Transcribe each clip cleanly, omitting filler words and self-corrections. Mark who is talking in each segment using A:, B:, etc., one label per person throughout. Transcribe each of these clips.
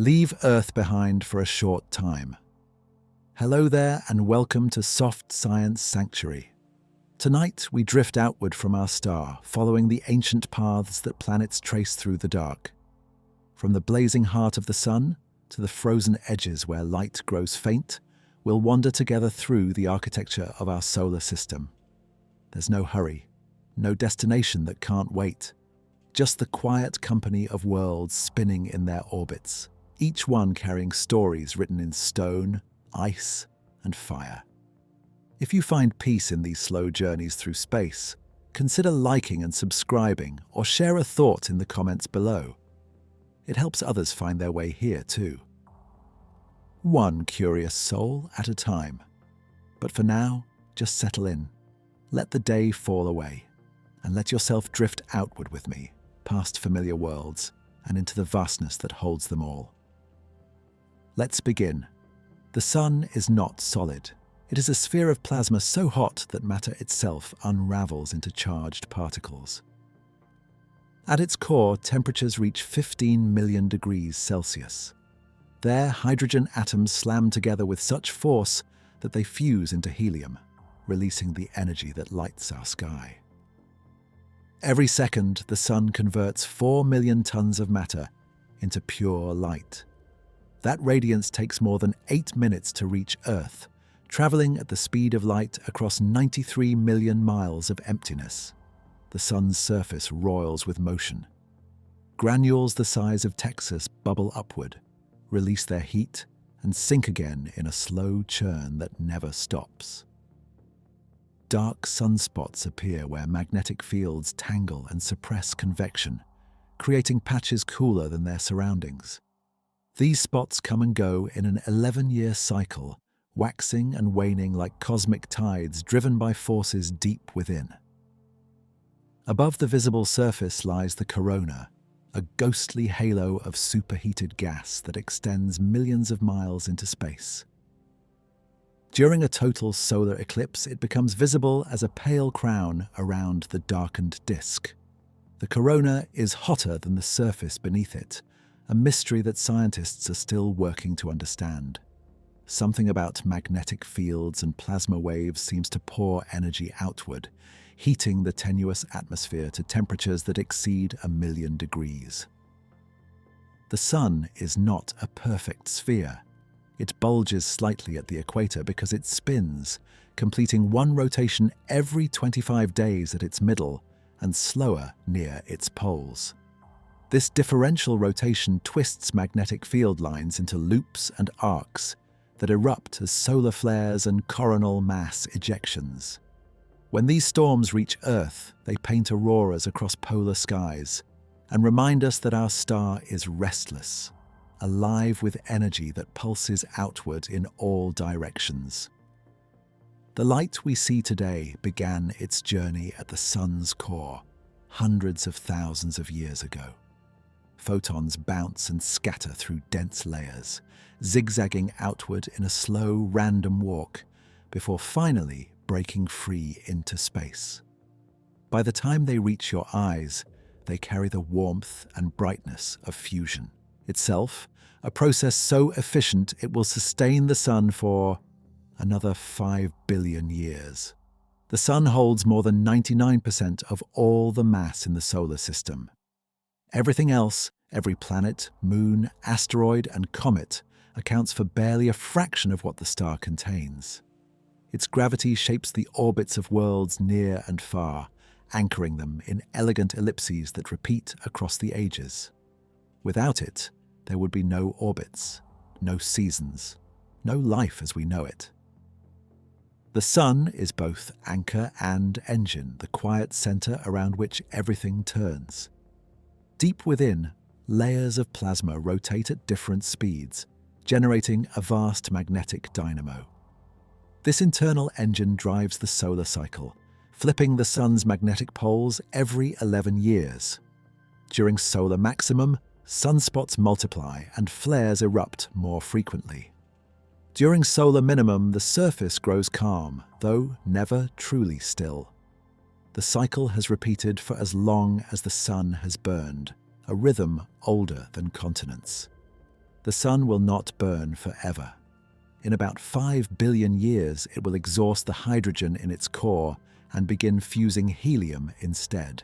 A: Leave Earth behind for a short time. Hello there and welcome to Soft Science Sanctuary. Tonight we drift outward from our star, following the ancient paths that planets trace through the dark. From the blazing heart of the sun to the frozen edges where light grows faint, we'll wander together through the architecture of our solar system. There's no hurry, no destination that can't wait, just the quiet company of worlds spinning in their orbits, each one carrying stories written in stone, ice, and fire. If you find peace in these slow journeys through space, consider liking and subscribing or share a thought in the comments below. It helps others find their way here too. One curious soul at a time. But for now, just settle in. Let the day fall away, and let yourself drift outward with me, past familiar worlds and into the vastness that holds them all. Let's begin. The sun is not solid. It is a sphere of plasma so hot that matter itself unravels into charged particles. At its core, temperatures reach 15 million degrees Celsius. There, hydrogen atoms slam together with such force that they fuse into helium, releasing the energy that lights our sky. Every second, the sun converts 4 million tons of matter into pure light. That radiance takes more than 8 minutes to reach Earth, traveling at the speed of light across 93 million miles of emptiness. The sun's surface roils with motion. Granules the size of Texas bubble upward, release their heat, and sink again in a slow churn that never stops. Dark sunspots appear where magnetic fields tangle and suppress convection, creating patches cooler than their surroundings. These spots come and go in an 11-year cycle, waxing and waning like cosmic tides driven by forces deep within. Above the visible surface lies the corona, a ghostly halo of superheated gas that extends millions of miles into space. During a total solar eclipse, it becomes visible as a pale crown around the darkened disk. The corona is hotter than the surface beneath it, a mystery that scientists are still working to understand. Something about magnetic fields and plasma waves seems to pour energy outward, heating the tenuous atmosphere to temperatures that exceed 1 million degrees. The sun is not a perfect sphere. It bulges slightly at the equator because it spins, completing one rotation every 25 days at its middle and slower near its poles. This differential rotation twists magnetic field lines into loops and arcs that erupt as solar flares and coronal mass ejections. When these storms reach Earth, they paint auroras across polar skies and remind us that our star is restless, alive with energy that pulses outward in all directions. The light we see today began its journey at the sun's core, hundreds of thousands of years ago. Photons bounce and scatter through dense layers, zigzagging outward in a slow, random walk, before finally breaking free into space. By the time they reach your eyes, they carry the warmth and brightness of fusion itself, a process so efficient it will sustain the sun for another 5 billion years. The sun holds more than 99% of all the mass in the solar system. Everything else, every planet, moon, asteroid, and comet, accounts for barely a fraction of what the star contains. Its gravity shapes the orbits of worlds near and far, anchoring them in elegant ellipses that repeat across the ages. Without it, there would be no orbits, no seasons, no life as we know it. The sun is both anchor and engine, the quiet center around which everything turns. Deep within, layers of plasma rotate at different speeds, generating a vast magnetic dynamo. This internal engine drives the solar cycle, flipping the sun's magnetic poles every 11 years. During solar maximum, sunspots multiply and flares erupt more frequently. During solar minimum, the surface grows calm, though never truly still. The cycle has repeated for as long as the sun has burned, a rhythm older than continents. The Sun will not burn forever. In about 5 billion years, it will exhaust the hydrogen in its core and begin fusing helium instead.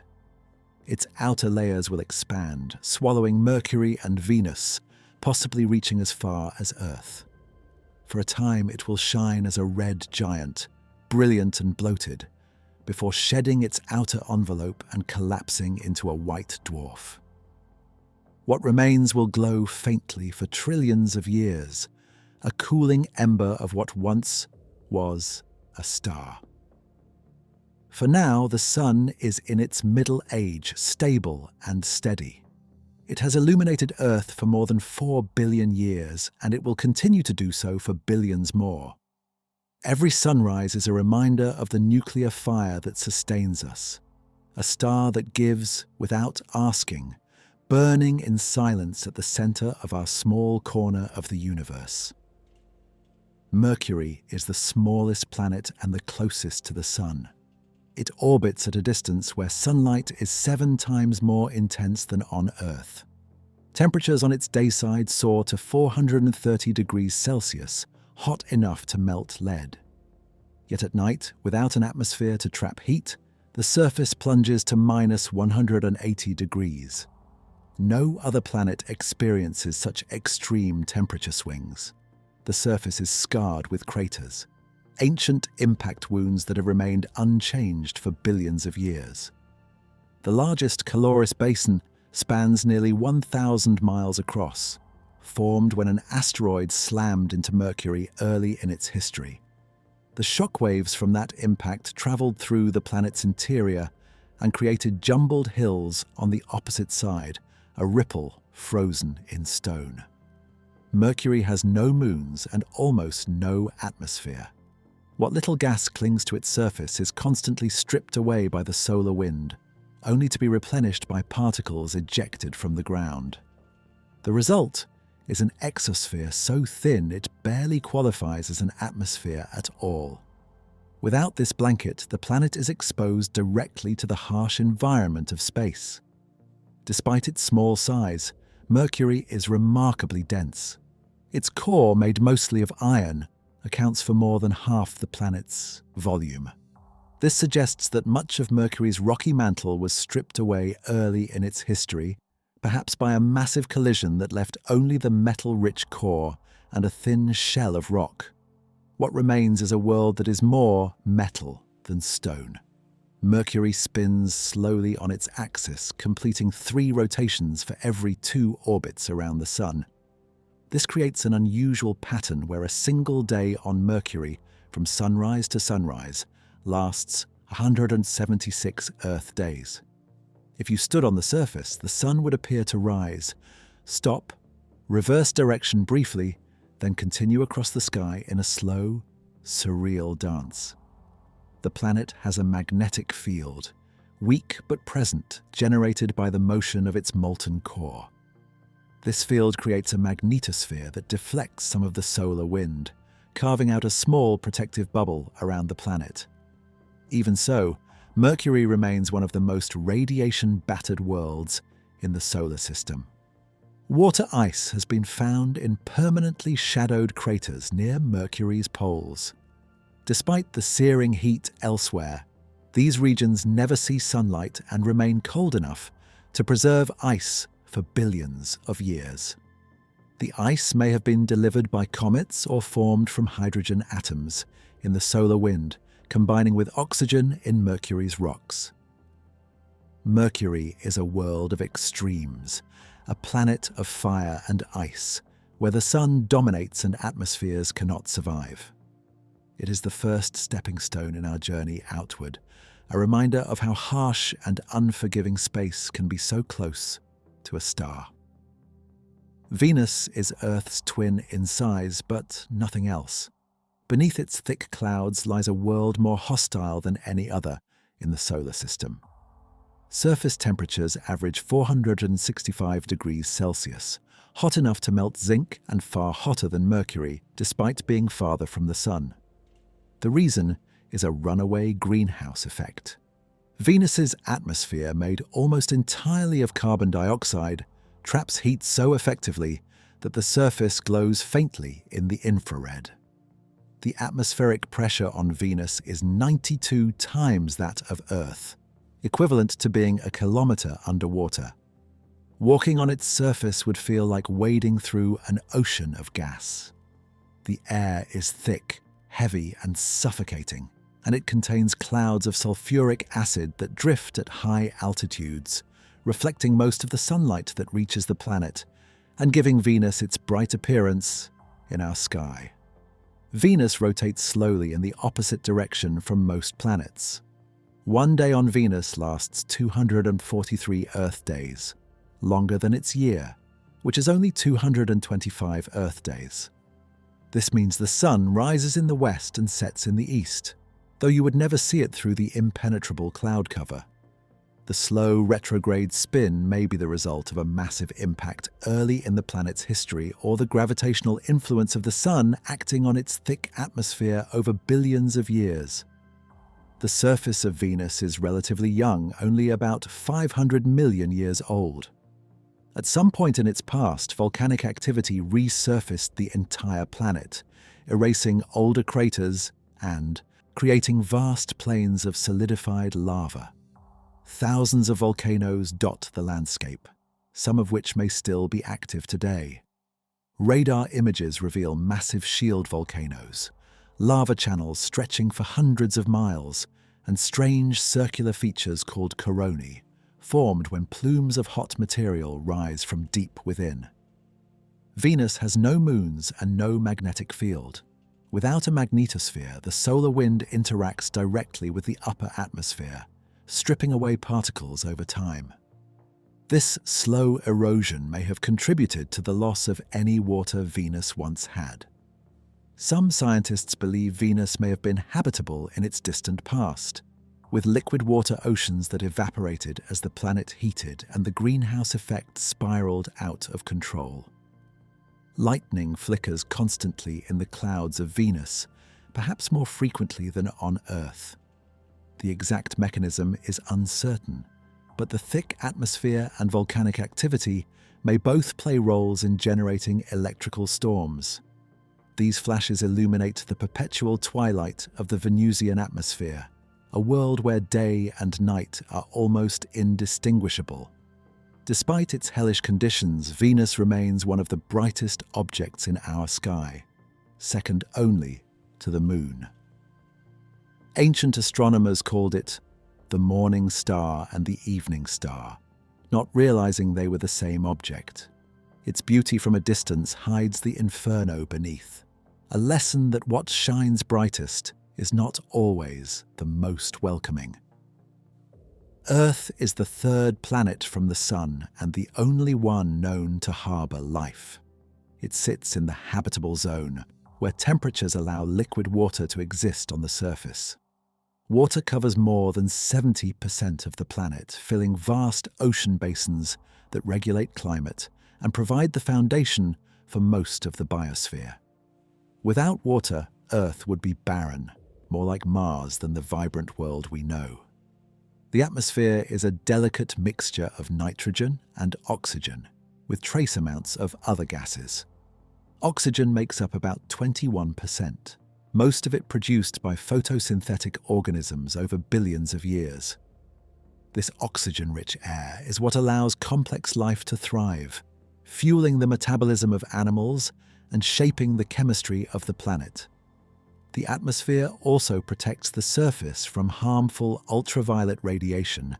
A: Its outer layers will expand, swallowing Mercury and Venus, possibly reaching as far as Earth. For a time, it will shine as a red giant, brilliant and bloated, before shedding its outer envelope and collapsing into a white dwarf. What remains will glow faintly for trillions of years, a cooling ember of what once was a star. For now, the Sun is in its middle age, stable and steady. It has illuminated Earth for more than 4 billion years, and it will continue to do so for billions more. Every sunrise is a reminder of the nuclear fire that sustains us, a star that gives without asking, burning in silence at the center of our small corner of the universe. Mercury is the smallest planet and the closest to the Sun. It orbits at a distance where sunlight is 7 times more intense than on Earth. Temperatures on its dayside soar to 430 degrees Celsius, hot enough to melt lead. Yet at night, without an atmosphere to trap heat, the surface plunges to minus 180 degrees. No other planet experiences such extreme temperature swings. The surface is scarred with craters, ancient impact wounds that have remained unchanged for billions of years. The largest Caloris basin spans nearly 1,000 miles across, formed when an asteroid slammed into Mercury early in its history. The shockwaves from that impact traveled through the planet's interior and created jumbled hills on the opposite side, a ripple frozen in stone. Mercury has no moons and almost no atmosphere. What little gas clings to its surface is constantly stripped away by the solar wind, only to be replenished by particles ejected from the ground. The result is an exosphere so thin it barely qualifies as an atmosphere at all. Without this blanket, the planet is exposed directly to the harsh environment of space. Despite its small size, Mercury is remarkably dense. Its core, made mostly of iron, accounts for more than half the planet's volume. This suggests that much of Mercury's rocky mantle was stripped away early in its history, perhaps by a massive collision that left only the metal-rich core and a thin shell of rock. What remains is a world that is more metal than stone. Mercury spins slowly on its axis, completing 3 rotations for every 2 orbits around the Sun. This creates an unusual pattern where a single day on Mercury, from sunrise to sunrise, lasts 176 Earth days. If you stood on the surface, the Sun would appear to rise, stop, reverse direction briefly, then continue across the sky in a slow, surreal dance. The planet has a magnetic field, weak but present, generated by the motion of its molten core. This field creates a magnetosphere that deflects some of the solar wind, carving out a small protective bubble around the planet. Even so, Mercury remains one of the most radiation-battered worlds in the solar system. Water ice has been found in permanently shadowed craters near Mercury's poles. Despite the searing heat elsewhere, these regions never see sunlight and remain cold enough to preserve ice for billions of years. The ice may have been delivered by comets or formed from hydrogen atoms in the solar wind, combining with oxygen in Mercury's rocks. Mercury is a world of extremes, a planet of fire and ice, where the Sun dominates and atmospheres cannot survive. It is the first stepping stone in our journey outward, a reminder of how harsh and unforgiving space can be so close to a star. Venus is Earth's twin in size, but nothing else. Beneath its thick clouds lies a world more hostile than any other in the solar system. Surface temperatures average 465 degrees Celsius, hot enough to melt zinc and far hotter than Mercury, despite being farther from the Sun. The reason is a runaway greenhouse effect. Venus's atmosphere, made almost entirely of carbon dioxide, traps heat so effectively that the surface glows faintly in the infrared. The atmospheric pressure on Venus is 92 times that of Earth, equivalent to being a kilometer underwater. Walking on its surface would feel like wading through an ocean of gas. The air is thick, heavy, and suffocating, and it contains clouds of sulfuric acid that drift at high altitudes, reflecting most of the sunlight that reaches the planet and giving Venus its bright appearance in our sky. Venus rotates slowly in the opposite direction from most planets. One day on Venus lasts 243 Earth days, longer than its year, which is only 225 Earth days. This means the sun rises in the west and sets in the east, though you would never see it through the impenetrable cloud cover. The slow retrograde spin may be the result of a massive impact early in the planet's history or the gravitational influence of the sun acting on its thick atmosphere over billions of years. The surface of Venus is relatively young, only about 500 million years old. At some point in its past, volcanic activity resurfaced the entire planet, erasing older craters and creating vast plains of solidified lava. Thousands of volcanoes dot the landscape, some of which may still be active today. Radar images reveal massive shield volcanoes, lava channels stretching for hundreds of miles, and strange circular features called coronae, formed when plumes of hot material rise from deep within. Venus has no moons and no magnetic field. Without a magnetosphere, the solar wind interacts directly with the upper atmosphere, stripping away particles over time. This slow erosion may have contributed to the loss of any water Venus once had. Some scientists believe Venus may have been habitable in its distant past, with liquid water oceans that evaporated as the planet heated and the greenhouse effect spiraled out of control. Lightning flickers constantly in the clouds of Venus, perhaps more frequently than on Earth. The exact mechanism is uncertain, but the thick atmosphere and volcanic activity may both play roles in generating electrical storms. These flashes illuminate the perpetual twilight of the Venusian atmosphere, a world where day and night are almost indistinguishable. Despite its hellish conditions, Venus remains one of the brightest objects in our sky, second only to the Moon. Ancient astronomers called it the morning star and the evening star, not realizing they were the same object. Its beauty from a distance hides the inferno beneath, a lesson that what shines brightest is not always the most welcoming. Earth is the third planet from the Sun and the only one known to harbor life. It sits in the habitable zone, where temperatures allow liquid water to exist on the surface. Water covers more than 70% of the planet, filling vast ocean basins that regulate climate and provide the foundation for most of the biosphere. Without water, Earth would be barren, more like Mars than the vibrant world we know. The atmosphere is a delicate mixture of nitrogen and oxygen, with trace amounts of other gases. Oxygen makes up about 21%, most of it produced by photosynthetic organisms over billions of years. This oxygen-rich air is what allows complex life to thrive, fueling the metabolism of animals and shaping the chemistry of the planet. The atmosphere also protects the surface from harmful ultraviolet radiation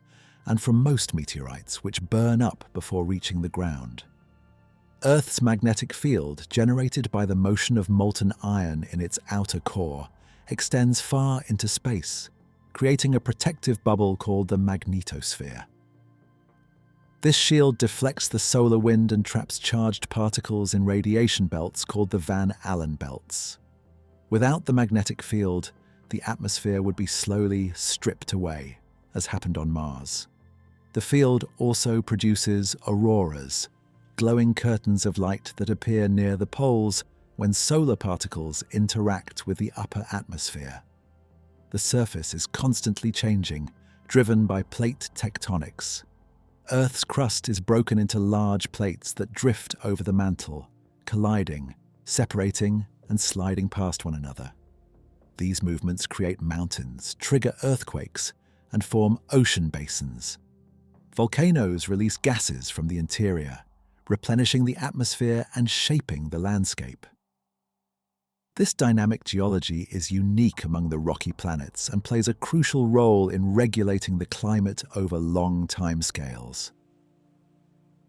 A: and from most meteorites, which burn up before reaching the ground. Earth's magnetic field, generated by the motion of molten iron in its outer core, extends far into space, creating a protective bubble called the magnetosphere. This shield deflects the solar wind and traps charged particles in radiation belts called the Van Allen belts. Without the magnetic field, the atmosphere would be slowly stripped away, as happened on Mars. The field also produces auroras, glowing curtains of light that appear near the poles when solar particles interact with the upper atmosphere. The surface is constantly changing, driven by plate tectonics. Earth's crust is broken into large plates that drift over the mantle, colliding, separating, and sliding past one another. These movements create mountains, trigger earthquakes, and form ocean basins. Volcanoes release gases from the interior, replenishing the atmosphere and shaping the landscape. This dynamic geology is unique among the rocky planets and plays a crucial role in regulating the climate over long timescales.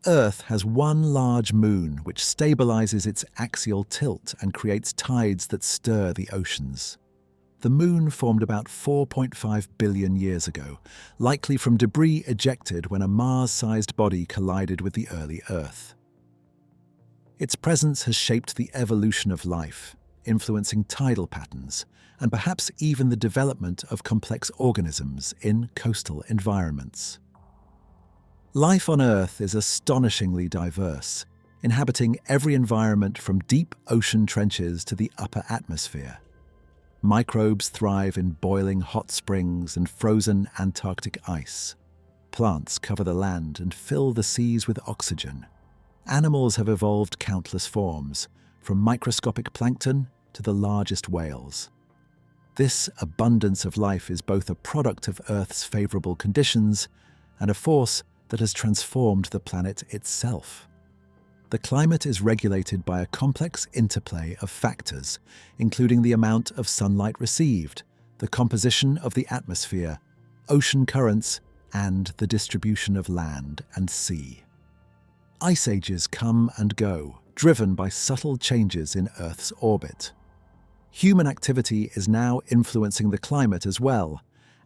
A: Earth has one large moon which stabilizes its axial tilt and creates tides that stir the oceans. The moon formed about 4.5 billion years ago, likely from debris ejected when a Mars-sized body collided with the early Earth. Its presence has shaped the evolution of life, influencing tidal patterns, and perhaps even the development of complex organisms in coastal environments. Life on Earth is astonishingly diverse, inhabiting every environment from deep ocean trenches to the upper atmosphere. Microbes thrive in boiling hot springs and frozen Antarctic ice. Plants cover the land and fill the seas with oxygen. Animals have evolved countless forms, from microscopic plankton to the largest whales. This abundance of life is both a product of Earth's favorable conditions and a force that has transformed the planet itself. The climate is regulated by a complex interplay of factors, including the amount of sunlight received, the composition of the atmosphere, ocean currents, and the distribution of land and sea. Ice ages come and go, driven by subtle changes in Earth's orbit. Human activity is now influencing the climate as well,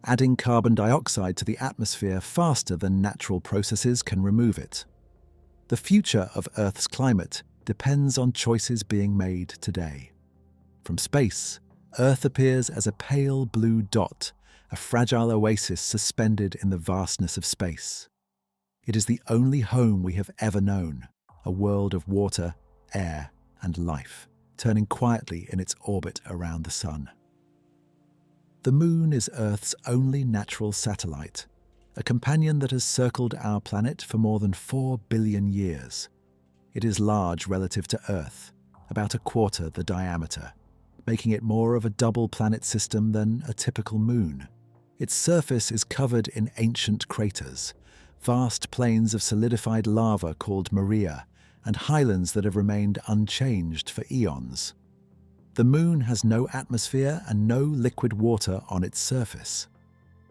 A: adding carbon dioxide to the atmosphere faster than natural processes can remove it. The future of Earth's climate depends on choices being made today. From space, Earth appears as a pale blue dot, a fragile oasis suspended in the vastness of space. It is the only home we have ever known, a world of water, air, and life, turning quietly in its orbit around the Sun. The Moon is Earth's only natural satellite, a companion that has circled our planet for more than 4 billion years. It is large relative to Earth, about a quarter the diameter, making it more of a double planet system than a typical moon. Its surface is covered in ancient craters, vast plains of solidified lava called maria, and highlands that have remained unchanged for eons. The Moon has no atmosphere and no liquid water on its surface.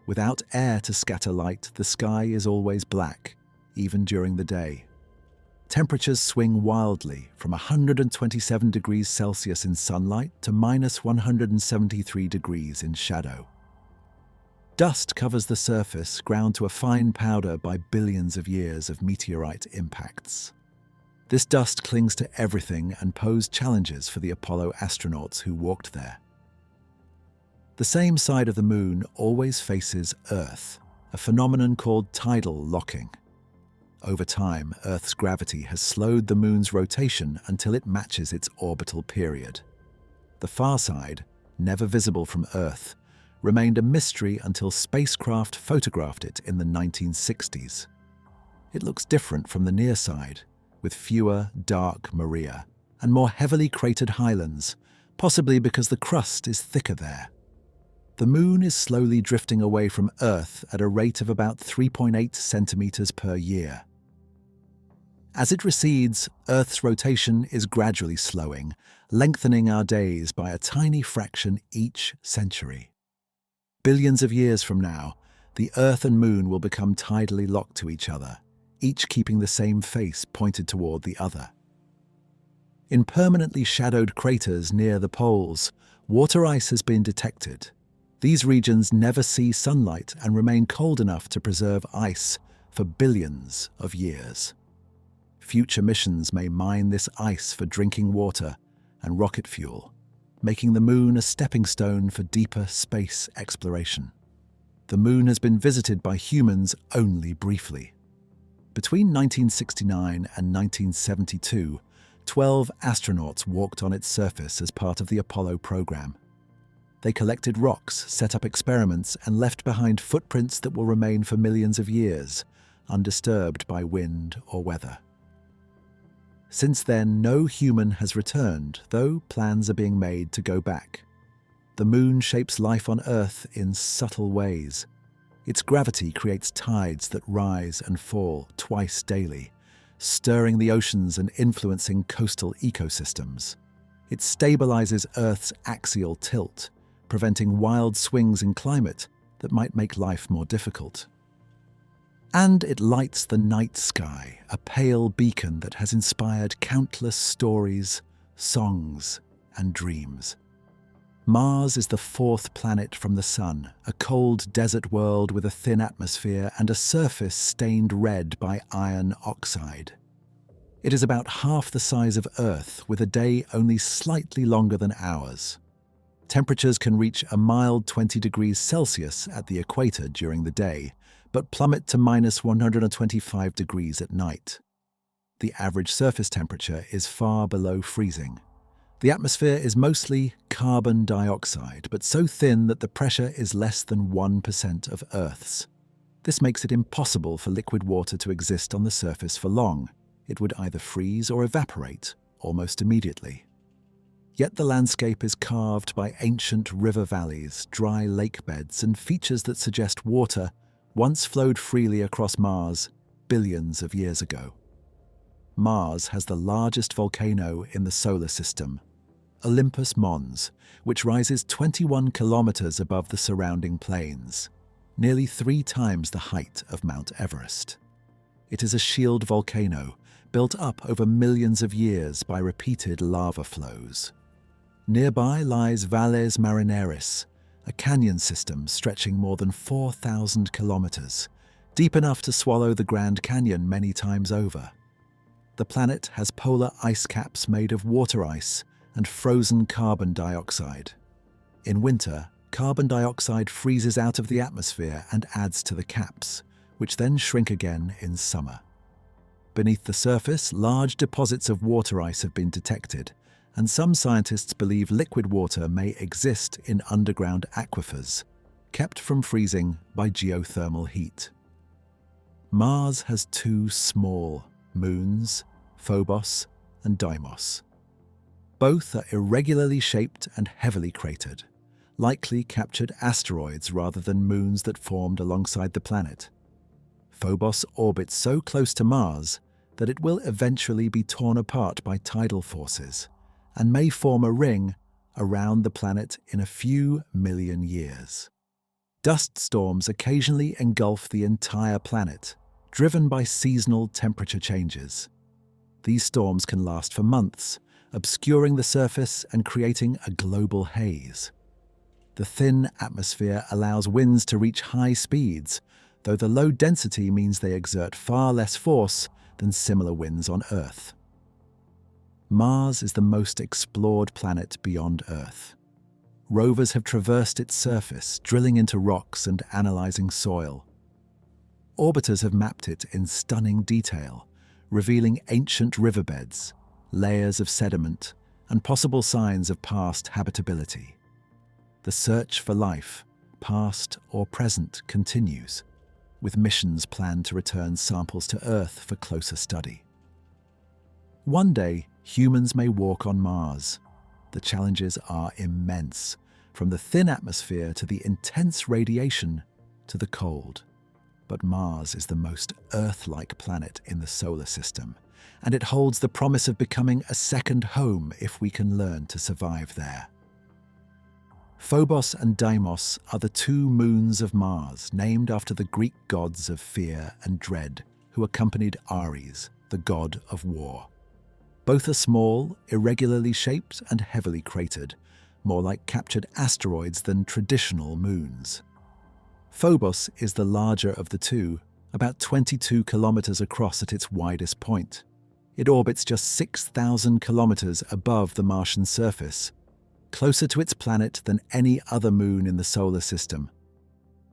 A: Without air to scatter light, the sky is always black, even during the day. Temperatures swing wildly from 127 degrees Celsius in sunlight to minus 173 degrees in shadow. Dust covers the surface, ground to a fine powder by billions of years of meteorite impacts. This dust clings to everything and posed challenges for the Apollo astronauts who walked there. The same side of the Moon always faces Earth, a phenomenon called tidal locking. Over time, Earth's gravity has slowed the Moon's rotation until it matches its orbital period. The far side, never visible from Earth, remained a mystery until spacecraft photographed it in the 1960s. It looks different from the near side, with fewer dark maria and more heavily cratered highlands, possibly because the crust is thicker there. The Moon is slowly drifting away from Earth at a rate of about 3.8 centimeters per year. As it recedes, Earth's rotation is gradually slowing, lengthening our days by a tiny fraction each century. Billions of years from now, the Earth and Moon will become tidally locked to each other, each keeping the same face pointed toward the other. In permanently shadowed craters near the poles, water ice has been detected. These regions never see sunlight and remain cold enough to preserve ice for billions of years. Future missions may mine this ice for drinking water and rocket fuel, making the Moon a stepping stone for deeper space exploration. The Moon has been visited by humans only briefly. Between 1969 and 1972, 12 astronauts walked on its surface as part of the Apollo program. They collected rocks, set up experiments, and left behind footprints that will remain for millions of years, undisturbed by wind or weather. Since then, no human has returned, though plans are being made to go back. The moon shapes life on Earth in subtle ways. Its gravity creates tides that rise and fall twice daily, stirring the oceans and influencing coastal ecosystems. It stabilizes Earth's axial tilt, preventing wild swings in climate that might make life more difficult. And it lights the night sky, a pale beacon that has inspired countless stories, songs, and dreams. Mars is the fourth planet from the Sun, a cold desert world with a thin atmosphere and a surface stained red by iron oxide. It is about half the size of Earth, with a day only slightly longer than ours. Temperatures can reach a mild 20 degrees Celsius at the equator during the day, but plummet to minus 125 degrees at night. The average surface temperature is far below freezing. The atmosphere is mostly carbon dioxide, but so thin that the pressure is less than 1% of Earth's. This makes it impossible for liquid water to exist on the surface for long. It would either freeze or evaporate almost immediately. Yet the landscape is carved by ancient river valleys, dry lake beds, and features that suggest water once flowed freely across Mars billions of years ago. Mars has the largest volcano in the solar system, Olympus Mons, which rises 21 kilometers above the surrounding plains, nearly 3 times the height of Mount Everest. It is a shield volcano built up over millions of years by repeated lava flows. Nearby lies Valles Marineris, a canyon system stretching more than 4,000 kilometers, deep enough to swallow the Grand Canyon many times over. The planet has polar ice caps made of water ice and frozen carbon dioxide. In winter, carbon dioxide freezes out of the atmosphere and adds to the caps, which then shrink again in summer. Beneath the surface, large deposits of water ice have been detected, and some scientists believe liquid water may exist in underground aquifers, kept from freezing by geothermal heat. Mars has 2 small moons, Phobos and Deimos. Both are irregularly shaped and heavily cratered, likely captured asteroids rather than moons that formed alongside the planet. Phobos orbits so close to Mars that it will eventually be torn apart by tidal forces and may form a ring around the planet in a few million years. Dust storms occasionally engulf the entire planet, driven by seasonal temperature changes. These storms can last for months, obscuring the surface and creating a global haze. The thin atmosphere allows winds to reach high speeds, though the low density means they exert far less force than similar winds on Earth. Mars is the most explored planet beyond Earth. Rovers have traversed its surface, drilling into rocks and analyzing soil. Orbiters have mapped it in stunning detail, revealing ancient riverbeds, layers of sediment, and possible signs of past habitability. The search for life, past or present, continues, with missions planned to return samples to Earth for closer study. One day, humans may walk on Mars. The challenges are immense, from the thin atmosphere to the intense radiation to the cold. But Mars is the most Earth-like planet in the solar system, and it holds the promise of becoming a second home if we can learn to survive there. Phobos and Deimos are the 2 moons of Mars, named after the Greek gods of fear and dread, who accompanied Ares, the god of war. Both are small, irregularly shaped and heavily cratered, more like captured asteroids than traditional moons. Phobos is the larger of the 2, about 22 kilometers across at its widest point. It orbits just 6,000 kilometers above the Martian surface, closer to its planet than any other moon in the solar system.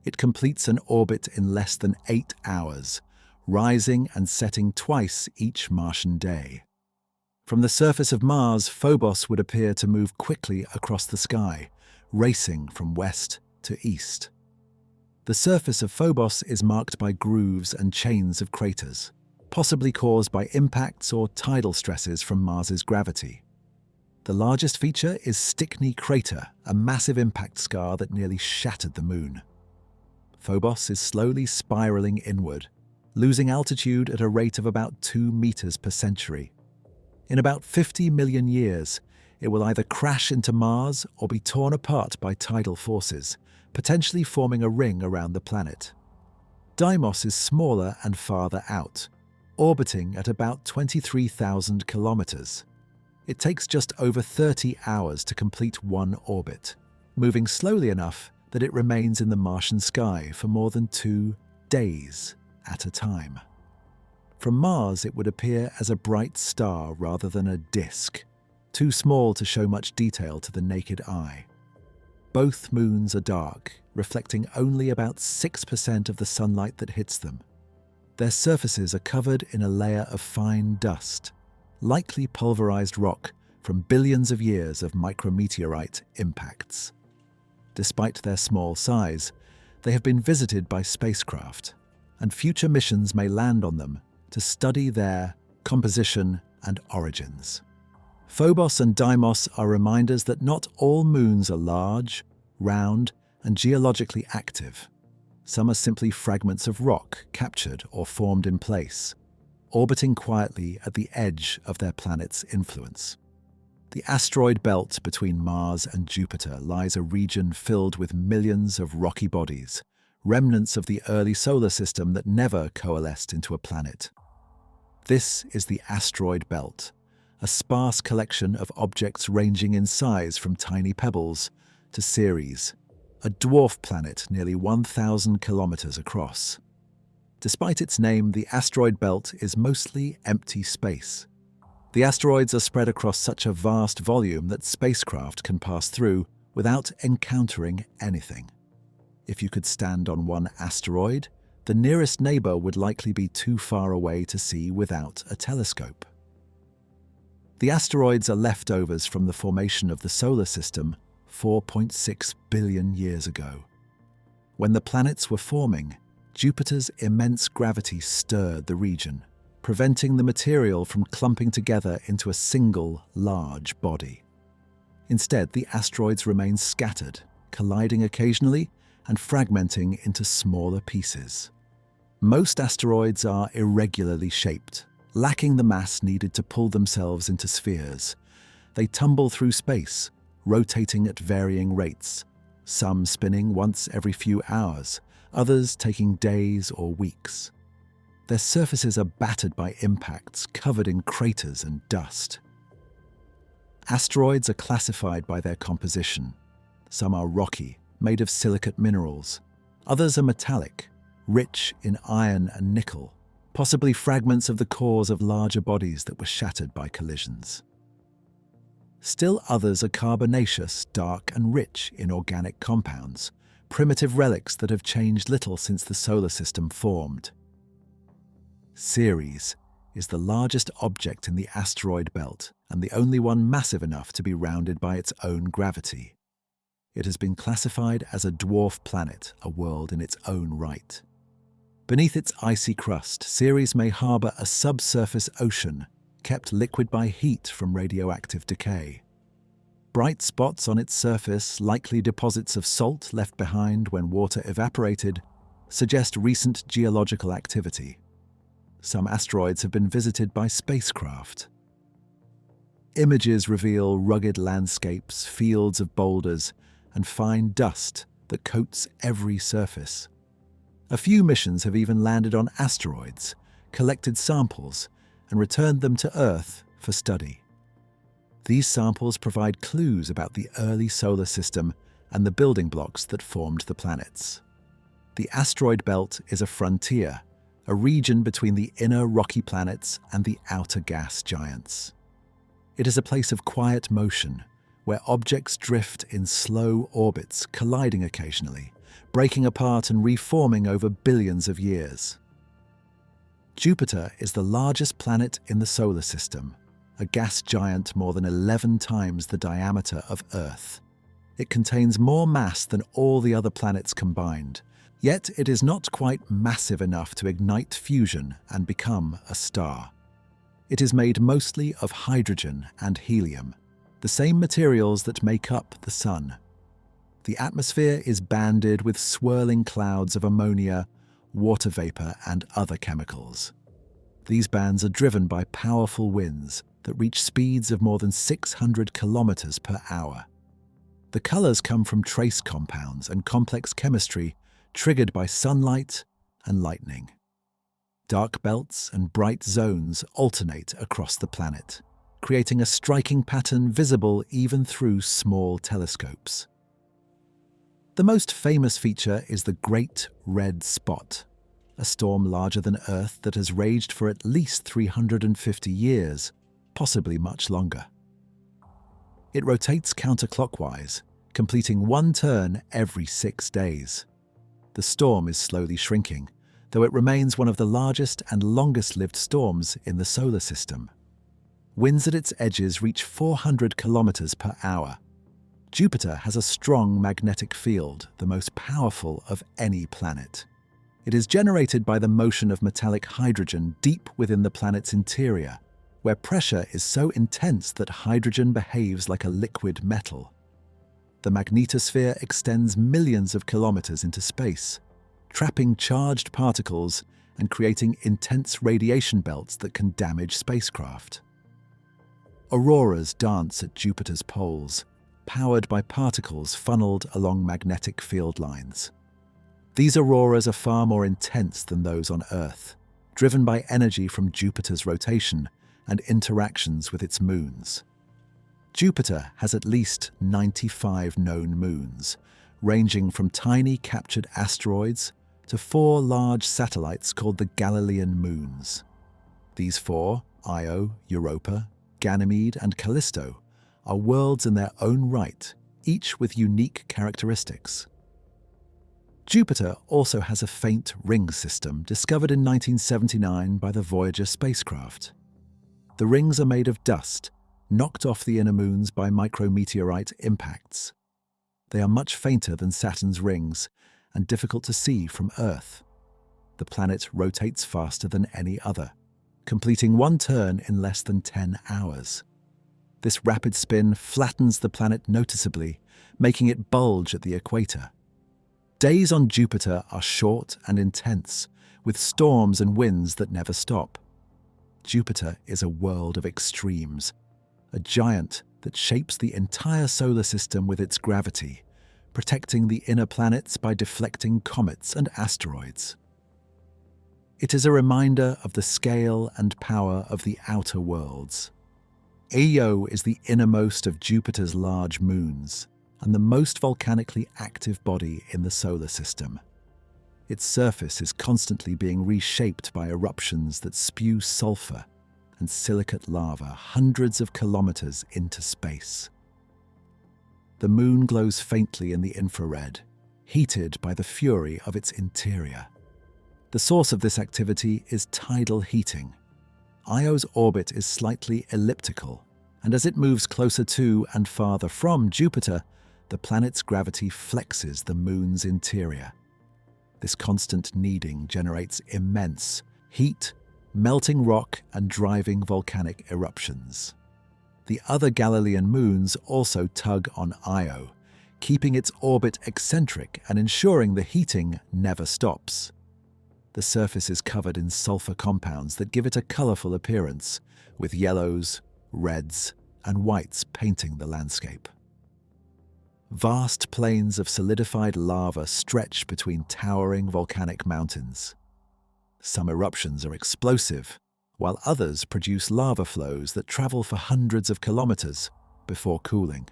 A: It completes an orbit in less than 8 hours, rising and setting twice each Martian day. From the surface of Mars, Phobos would appear to move quickly across the sky, racing from west to east. The surface of Phobos is marked by grooves and chains of craters. possibly caused by impacts or tidal stresses from Mars's gravity. The largest feature is Stickney Crater, a massive impact scar that nearly shattered the Moon. Phobos is slowly spiraling inward, losing altitude at a rate of about 2 meters per century. In about 50 million years, it will either crash into Mars or be torn apart by tidal forces, potentially forming a ring around the planet. Deimos is smaller and farther out, orbiting at about 23,000 kilometers. It takes just over 30 hours to complete one orbit, moving slowly enough that it remains in the Martian sky for more than 2 days at a time. From Mars, it would appear as a bright star rather than a disk, too small to show much detail to the naked eye. Both moons are dark, reflecting only about 6% of the sunlight that hits them. Their surfaces are covered in a layer of fine dust, likely pulverized rock from billions of years of micrometeorite impacts. Despite their small size, they have been visited by spacecraft, and future missions may land on them to study their composition and origins. Phobos and Deimos are reminders that not all moons are large, round, and geologically active. Some are simply fragments of rock captured or formed in place, orbiting quietly at the edge of their planet's influence. The asteroid belt between Mars and Jupiter lies a region filled with millions of rocky bodies, remnants of the early solar system that never coalesced into a planet. This is the asteroid belt, a sparse collection of objects ranging in size from tiny pebbles to Ceres, a dwarf planet nearly 1,000 kilometers across. Despite its name, the asteroid belt is mostly empty space. The asteroids are spread across such a vast volume that spacecraft can pass through without encountering anything. If you could stand on one asteroid, the nearest neighbor would likely be too far away to see without a telescope. The asteroids are leftovers from the formation of the solar system 4.6 billion years ago. When the planets were forming, Jupiter's immense gravity stirred the region, preventing the material from clumping together into a single, large body. Instead, the asteroids remain scattered, colliding occasionally and fragmenting into smaller pieces. Most asteroids are irregularly shaped, lacking the mass needed to pull themselves into spheres. They tumble through space, rotating at varying rates, some spinning once every few hours, others taking days or weeks. Their surfaces are battered by impacts, covered in craters and dust. Asteroids are classified by their composition. Some are rocky, made of silicate minerals. Others are metallic, rich in iron and nickel, possibly fragments of the cores of larger bodies that were shattered by collisions. Still others are carbonaceous, dark and rich in organic compounds, primitive relics that have changed little since the solar system formed. Ceres is the largest object in the asteroid belt and the only one massive enough to be rounded by its own gravity. It has been classified as a dwarf planet, a world in its own right. Beneath its icy crust, Ceres may harbor a subsurface ocean, kept liquid by heat from radioactive decay. Bright spots on its surface, likely deposits of salt left behind when water evaporated, suggest recent geological activity. Some asteroids have been visited by spacecraft. Images reveal rugged landscapes, fields of boulders, and fine dust that coats every surface. A few missions have even landed on asteroids, collected samples, and returned them to Earth for study. These samples provide clues about the early solar system and the building blocks that formed the planets. The asteroid belt is a frontier, a region between the inner rocky planets and the outer gas giants. It is a place of quiet motion, where objects drift in slow orbits, colliding occasionally, breaking apart and reforming over billions of years. Jupiter is the largest planet in the solar system, a gas giant more than 11 times the diameter of Earth. It contains more mass than all the other planets combined, Yet it is not quite massive enough to ignite fusion and become a star. It is made mostly of hydrogen and helium, the same materials that make up the Sun. The atmosphere is banded with swirling clouds of ammonia, water vapor, and other chemicals. These bands are driven by powerful winds that reach speeds of more than 600 kilometers per hour. The colors come from trace compounds and complex chemistry triggered by sunlight and lightning. Dark belts and bright zones alternate across the planet, creating a striking pattern visible even through small telescopes. The most famous feature is the Great Red Spot, a storm larger than Earth that has raged for at least 350 years, possibly much longer. It rotates counterclockwise, completing one turn every 6 days. The storm is slowly shrinking, though it remains one of the largest and longest-lived storms in the solar system. Winds at its edges reach 400 kilometers per hour. Jupiter has a strong magnetic field, the most powerful of any planet. It is generated by the motion of metallic hydrogen deep within the planet's interior, where pressure is so intense that hydrogen behaves like a liquid metal. The magnetosphere extends millions of kilometers into space, trapping charged particles and creating intense radiation belts that can damage spacecraft. Auroras dance at Jupiter's poles, powered by particles funneled along magnetic field lines. These auroras are far more intense than those on Earth, driven by energy from Jupiter's rotation and interactions with its moons. Jupiter has at least 95 known moons, ranging from tiny captured asteroids to 4 large satellites called the Galilean moons. These 4, Io, Europa, Ganymede, and Callisto, are worlds in their own right, each with unique characteristics. Jupiter also has a faint ring system discovered in 1979 by the Voyager spacecraft. The rings are made of dust, knocked off the inner moons by micrometeorite impacts. They are much fainter than Saturn's rings and difficult to see from Earth. The planet rotates faster than any other, completing one turn in less than 10 hours. This rapid spin flattens the planet noticeably, making it bulge at the equator. Days on Jupiter are short and intense, with storms and winds that never stop. Jupiter is a world of extremes, a giant that shapes the entire solar system with its gravity, protecting the inner planets by deflecting comets and asteroids. It is a reminder of the scale and power of the outer worlds. Io is the innermost of Jupiter's large moons and the most volcanically active body in the solar system. Its surface is constantly being reshaped by eruptions that spew sulfur and silicate lava hundreds of kilometers into space. The moon glows faintly in the infrared, heated by the fury of its interior. The source of this activity is tidal heating. Io's orbit is slightly elliptical, and as it moves closer to and farther from Jupiter, the planet's gravity flexes the moon's interior. This constant kneading generates immense heat, melting rock, and driving volcanic eruptions. The other Galilean moons also tug on Io, keeping its orbit eccentric and ensuring the heating never stops. The surface is covered in sulfur compounds that give it a colorful appearance, with yellows, reds, and whites painting the landscape. Vast plains of solidified lava stretch between towering volcanic mountains. Some eruptions are explosive, while others produce lava flows that travel for hundreds of kilometers before cooling.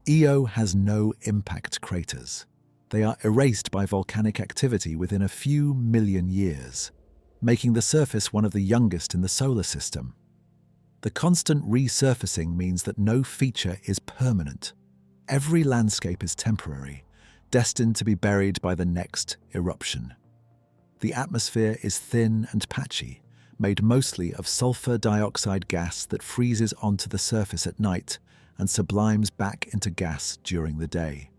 A: Io has no impact craters. They are erased by volcanic activity within a few million years, making the surface one of the youngest in the solar system. The constant resurfacing means that no feature is permanent. Every landscape is temporary, destined to be buried by the next eruption. The atmosphere is thin and patchy, made mostly of sulfur dioxide gas that freezes onto the surface at night and sublimes back into gas during the day.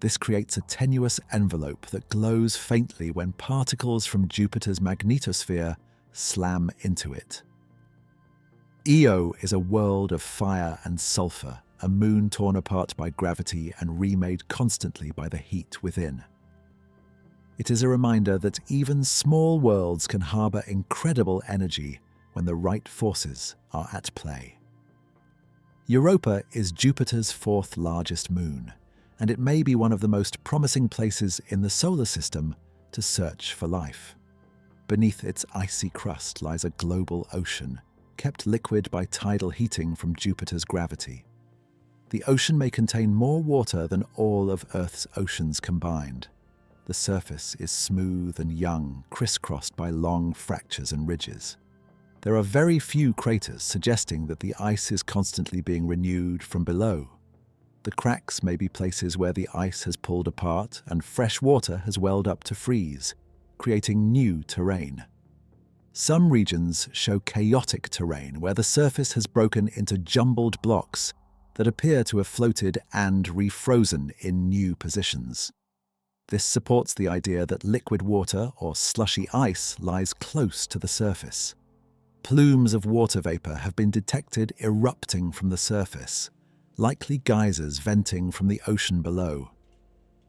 A: This creates a tenuous envelope that glows faintly when particles from Jupiter's magnetosphere slam into it. Io is a world of fire and sulfur, a moon torn apart by gravity and remade constantly by the heat within. It is a reminder that even small worlds can harbor incredible energy when the right forces are at play. Europa is Jupiter's fourth largest moon, and it may be one of the most promising places in the solar system to search for life. Beneath its icy crust lies a global ocean, kept liquid by tidal heating from Jupiter's gravity. The ocean may contain more water than all of Earth's oceans combined. The surface is smooth and young, crisscrossed by long fractures and ridges. There are very few craters, suggesting that the ice is constantly being renewed from below. The cracks may be places where the ice has pulled apart and fresh water has welled up to freeze, creating new terrain. Some regions show chaotic terrain where the surface has broken into jumbled blocks that appear to have floated and refrozen in new positions. This supports the idea that liquid water or slushy ice lies close to the surface. Plumes of water vapor have been detected erupting from the surface, likely geysers venting from the ocean below.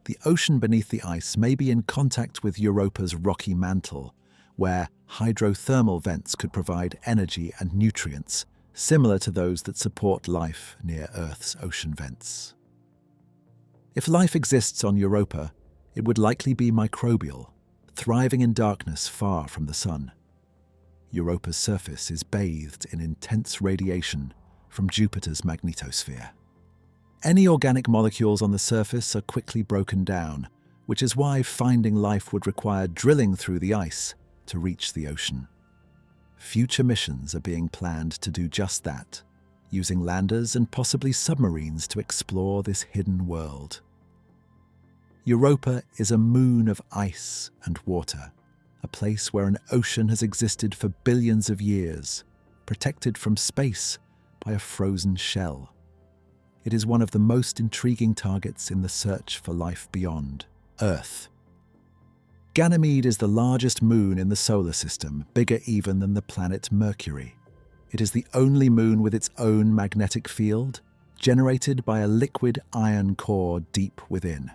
A: The ocean beneath the ice may be in contact with Europa's rocky mantle, where hydrothermal vents could provide energy and nutrients, similar to those that support life near Earth's ocean vents. If life exists on Europa, it would likely be microbial, thriving in darkness far from the sun. Europa's surface is bathed in intense radiation from Jupiter's magnetosphere. Any organic molecules on the surface are quickly broken down, which is why finding life would require drilling through the ice to reach the ocean. Future missions are being planned to do just that, using landers and possibly submarines to explore this hidden world. Europa is a moon of ice and water, a place where an ocean has existed for billions of years, protected from space by a frozen shell. It is one of the most intriguing targets in the search for life beyond Earth. Ganymede is the largest moon in the solar system, bigger even than the planet Mercury. It is the only moon with its own magnetic field, generated by a liquid iron core deep within.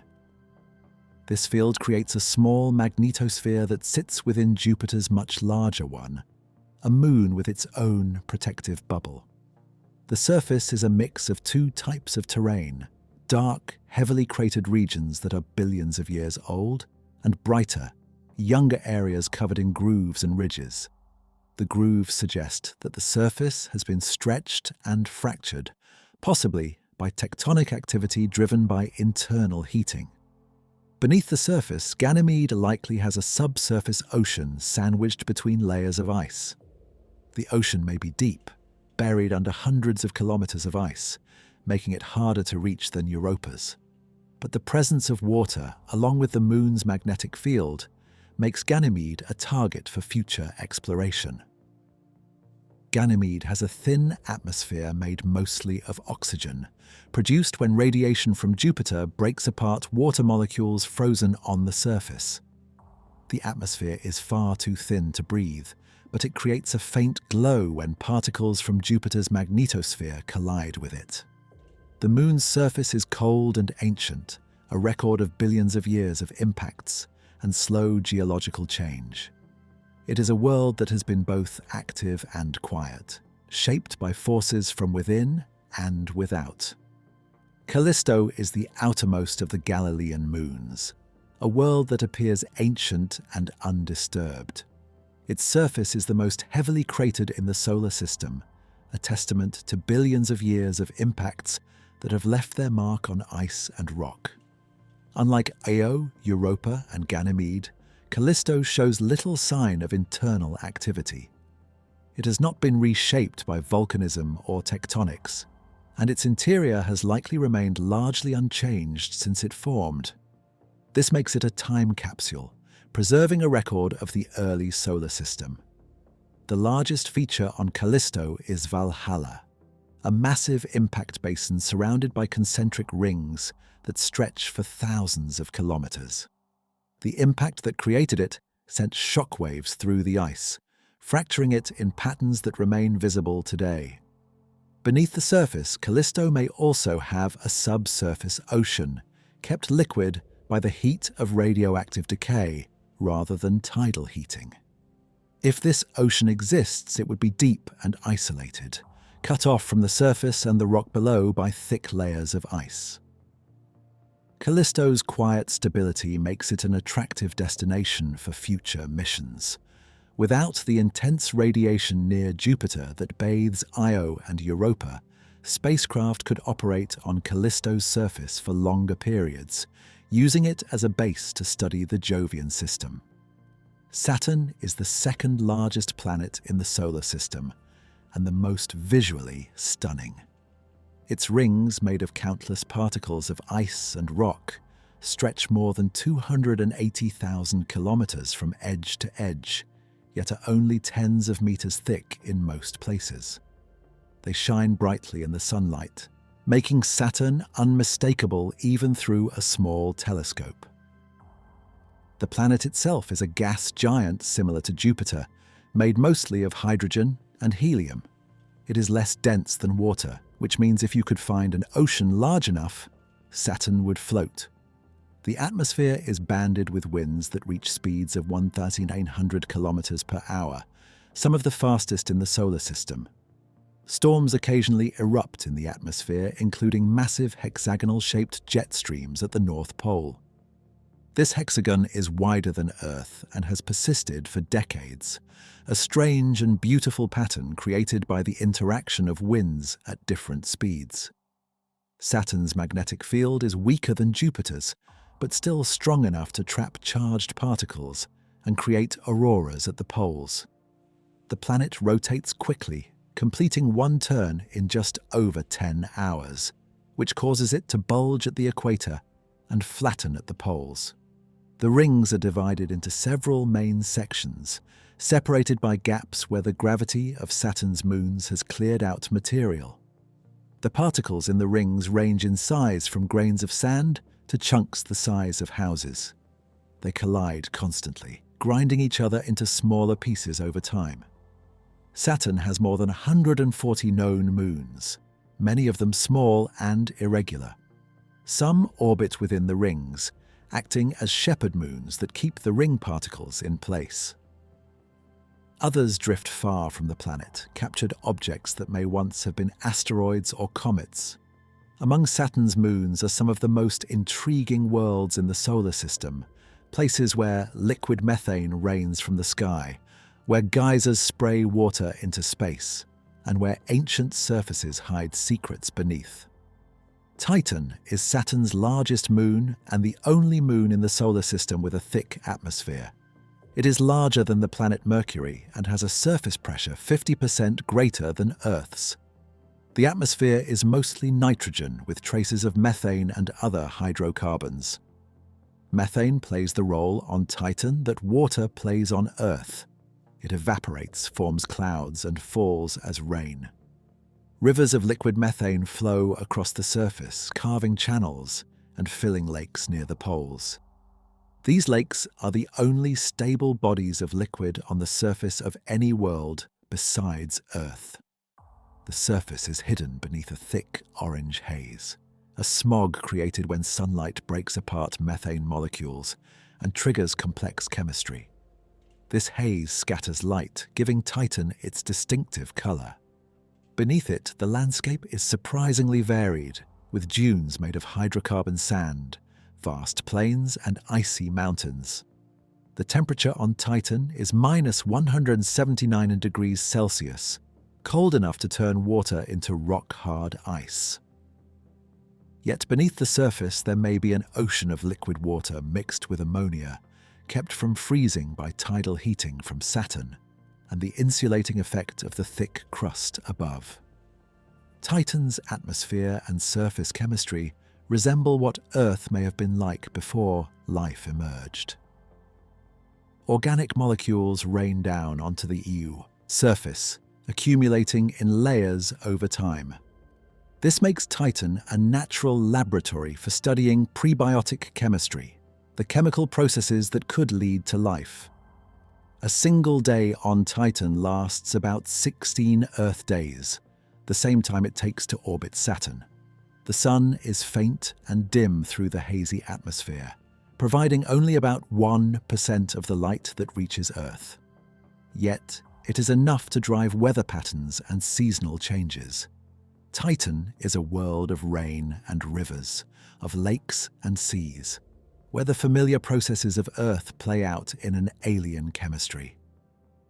A: This field creates a small magnetosphere that sits within Jupiter's much larger one, a moon with its own protective bubble. The surface is a mix of two types of terrain: dark, heavily cratered regions that are billions of years old, and brighter, younger areas covered in grooves and ridges. The grooves suggest that the surface has been stretched and fractured, possibly by tectonic activity driven by internal heating. Beneath the surface, Ganymede likely has a subsurface ocean sandwiched between layers of ice. The ocean may be deep, buried under hundreds of kilometers of ice, making it harder to reach than Europa's. But the presence of water, along with the moon's magnetic field, makes Ganymede a target for future exploration. Ganymede has a thin atmosphere made mostly of oxygen, produced when radiation from Jupiter breaks apart water molecules frozen on the surface. The atmosphere is far too thin to breathe, but it creates a faint glow when particles from Jupiter's magnetosphere collide with it. The moon's surface is cold and ancient, a record of billions of years of impacts and slow geological change. It is a world that has been both active and quiet, shaped by forces from within and without. Callisto is the outermost of the Galilean moons, a world that appears ancient and undisturbed. Its surface is the most heavily cratered in the solar system, a testament to billions of years of impacts that have left their mark on ice and rock. Unlike Io, Europa, and Ganymede, Callisto shows little sign of internal activity. It has not been reshaped by volcanism or tectonics, and its interior has likely remained largely unchanged since it formed. This makes it a time capsule, preserving a record of the early solar system. The largest feature on Callisto is Valhalla, a massive impact basin surrounded by concentric rings that stretch for thousands of kilometers. The impact that created it sent shockwaves through the ice, fracturing it in patterns that remain visible today. Beneath the surface, Callisto may also have a subsurface ocean, kept liquid by the heat of radioactive decay rather than tidal heating. If this ocean exists, it would be deep and isolated, cut off from the surface and the rock below by thick layers of ice. Callisto's quiet stability makes it an attractive destination for future missions. Without the intense radiation near Jupiter that bathes Io and Europa, spacecraft could operate on Callisto's surface for longer periods, using it as a base to study the Jovian system. Saturn is the second largest planet in the solar system and the most visually stunning. Its rings, made of countless particles of ice and rock, stretch more than 280,000 kilometers from edge to edge, yet are only tens of meters thick in most places. They shine brightly in the sunlight, making Saturn unmistakable even through a small telescope. The planet itself is a gas giant similar to Jupiter, made mostly of hydrogen and helium. It is less dense than water, which means if you could find an ocean large enough, Saturn would float. The atmosphere is banded with winds that reach speeds of 1,900 kilometers per hour, some of the fastest in the solar system. Storms occasionally erupt in the atmosphere, including massive hexagonal-shaped jet streams at the North Pole. This hexagon is wider than Earth and has persisted for decades, a strange and beautiful pattern created by the interaction of winds at different speeds. Saturn's magnetic field is weaker than Jupiter's, but still strong enough to trap charged particles and create auroras at the poles. The planet rotates quickly, completing one turn in just over 10 hours, which causes it to bulge at the equator and flatten at the poles. The rings are divided into several main sections, separated by gaps where the gravity of Saturn's moons has cleared out material. The particles in the rings range in size from grains of sand to chunks the size of houses. They collide constantly, grinding each other into smaller pieces over time. Saturn has more than 140 known moons, many of them small and irregular. Some orbit within the rings, acting as shepherd moons that keep the ring particles in place. Others drift far from the planet, captured objects that may once have been asteroids or comets. Among Saturn's moons are some of the most intriguing worlds in the solar system, places where liquid methane rains from the sky, where geysers spray water into space, and where ancient surfaces hide secrets beneath. Titan is Saturn's largest moon and the only moon in the solar system with a thick atmosphere. It is larger than the planet Mercury and has a surface pressure 50% greater than Earth's. The atmosphere is mostly nitrogen with traces of methane and other hydrocarbons. Methane plays the role on Titan that water plays on Earth. It evaporates, forms clouds, and falls as rain. Rivers of liquid methane flow across the surface, carving channels and filling lakes near the poles. These lakes are the only stable bodies of liquid on the surface of any world besides Earth. The surface is hidden beneath a thick orange haze, a smog created when sunlight breaks apart methane molecules and triggers complex chemistry. This haze scatters light, giving Titan its distinctive color. Beneath it, the landscape is surprisingly varied, with dunes made of hydrocarbon sand, vast plains, and icy mountains. The temperature on Titan is -179 degrees Celsius, cold enough to turn water into rock-hard ice. Yet beneath the surface there may be an ocean of liquid water mixed with ammonia, kept from freezing by tidal heating from Saturn and the insulating effect of the thick crust above. Titan's atmosphere and surface chemistry resemble what Earth may have been like before life emerged. Organic molecules rain down onto the surface, accumulating in layers over time. This makes Titan a natural laboratory for studying prebiotic chemistry, the chemical processes that could lead to life. A single day on Titan lasts about 16 Earth days, the same time it takes to orbit Saturn. The Sun is faint and dim through the hazy atmosphere, providing only about 1% of the light that reaches Earth. Yet, it is enough to drive weather patterns and seasonal changes. Titan is a world of rain and rivers, of lakes and seas, where the familiar processes of Earth play out in an alien chemistry.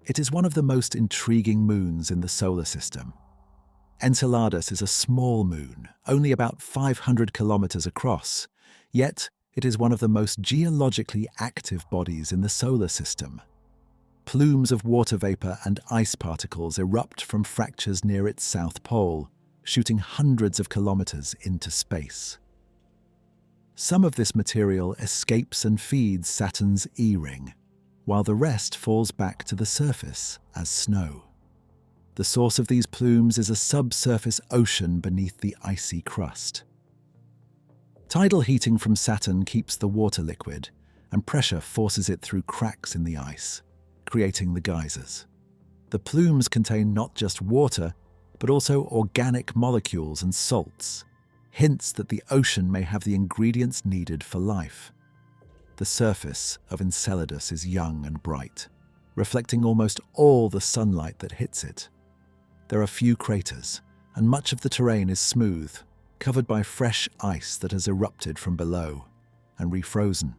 A: It is one of the most intriguing moons in the solar system. Enceladus is a small moon, only about 500 kilometers across, yet it is one of the most geologically active bodies in the solar system. Plumes of water vapor and ice particles erupt from fractures near its south pole, shooting hundreds of kilometers into space. Some of this material escapes and feeds Saturn's E-ring, while the rest falls back to the surface as snow. The source of these plumes is a subsurface ocean beneath the icy crust. Tidal heating from Saturn keeps the water liquid, and pressure forces it through cracks in the ice, creating the geysers. The plumes contain not just water, but also organic molecules and salts, hints that the ocean may have the ingredients needed for life. The surface of Enceladus is young and bright, reflecting almost all the sunlight that hits it. There are few craters, and much of the terrain is smooth, covered by fresh ice that has erupted from below and refrozen.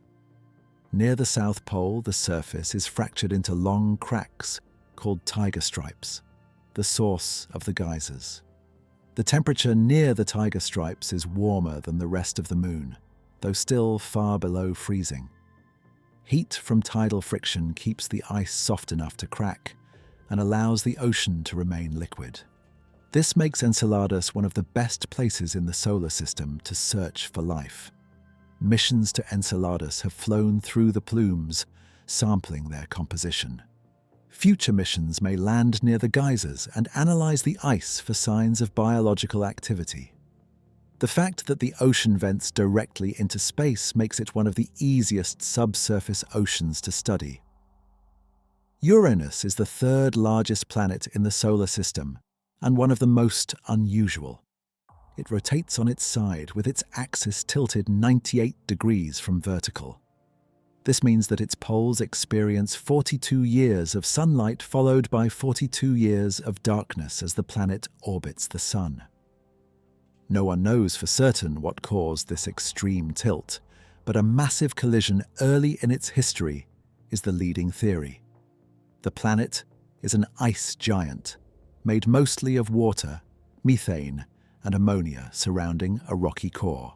A: Near the South Pole, the surface is fractured into long cracks called tiger stripes, the source of the geysers. The temperature near the tiger stripes is warmer than the rest of the moon, though still far below freezing. Heat from tidal friction keeps the ice soft enough to crack and allows the ocean to remain liquid. This makes Enceladus one of the best places in the solar system to search for life. Missions to Enceladus have flown through the plumes, sampling their composition. Future missions may land near the geysers and analyze the ice for signs of biological activity. The fact that the ocean vents directly into space makes it one of the easiest subsurface oceans to study. Uranus is the third largest planet in the solar system and one of the most unusual. It rotates on its side with its axis tilted 98 degrees from vertical. This means that its poles experience 42 years of sunlight followed by 42 years of darkness as the planet orbits the Sun. No one knows for certain what caused this extreme tilt, but a massive collision early in its history is the leading theory. The planet is an ice giant, made mostly of water, methane, and ammonia surrounding a rocky core.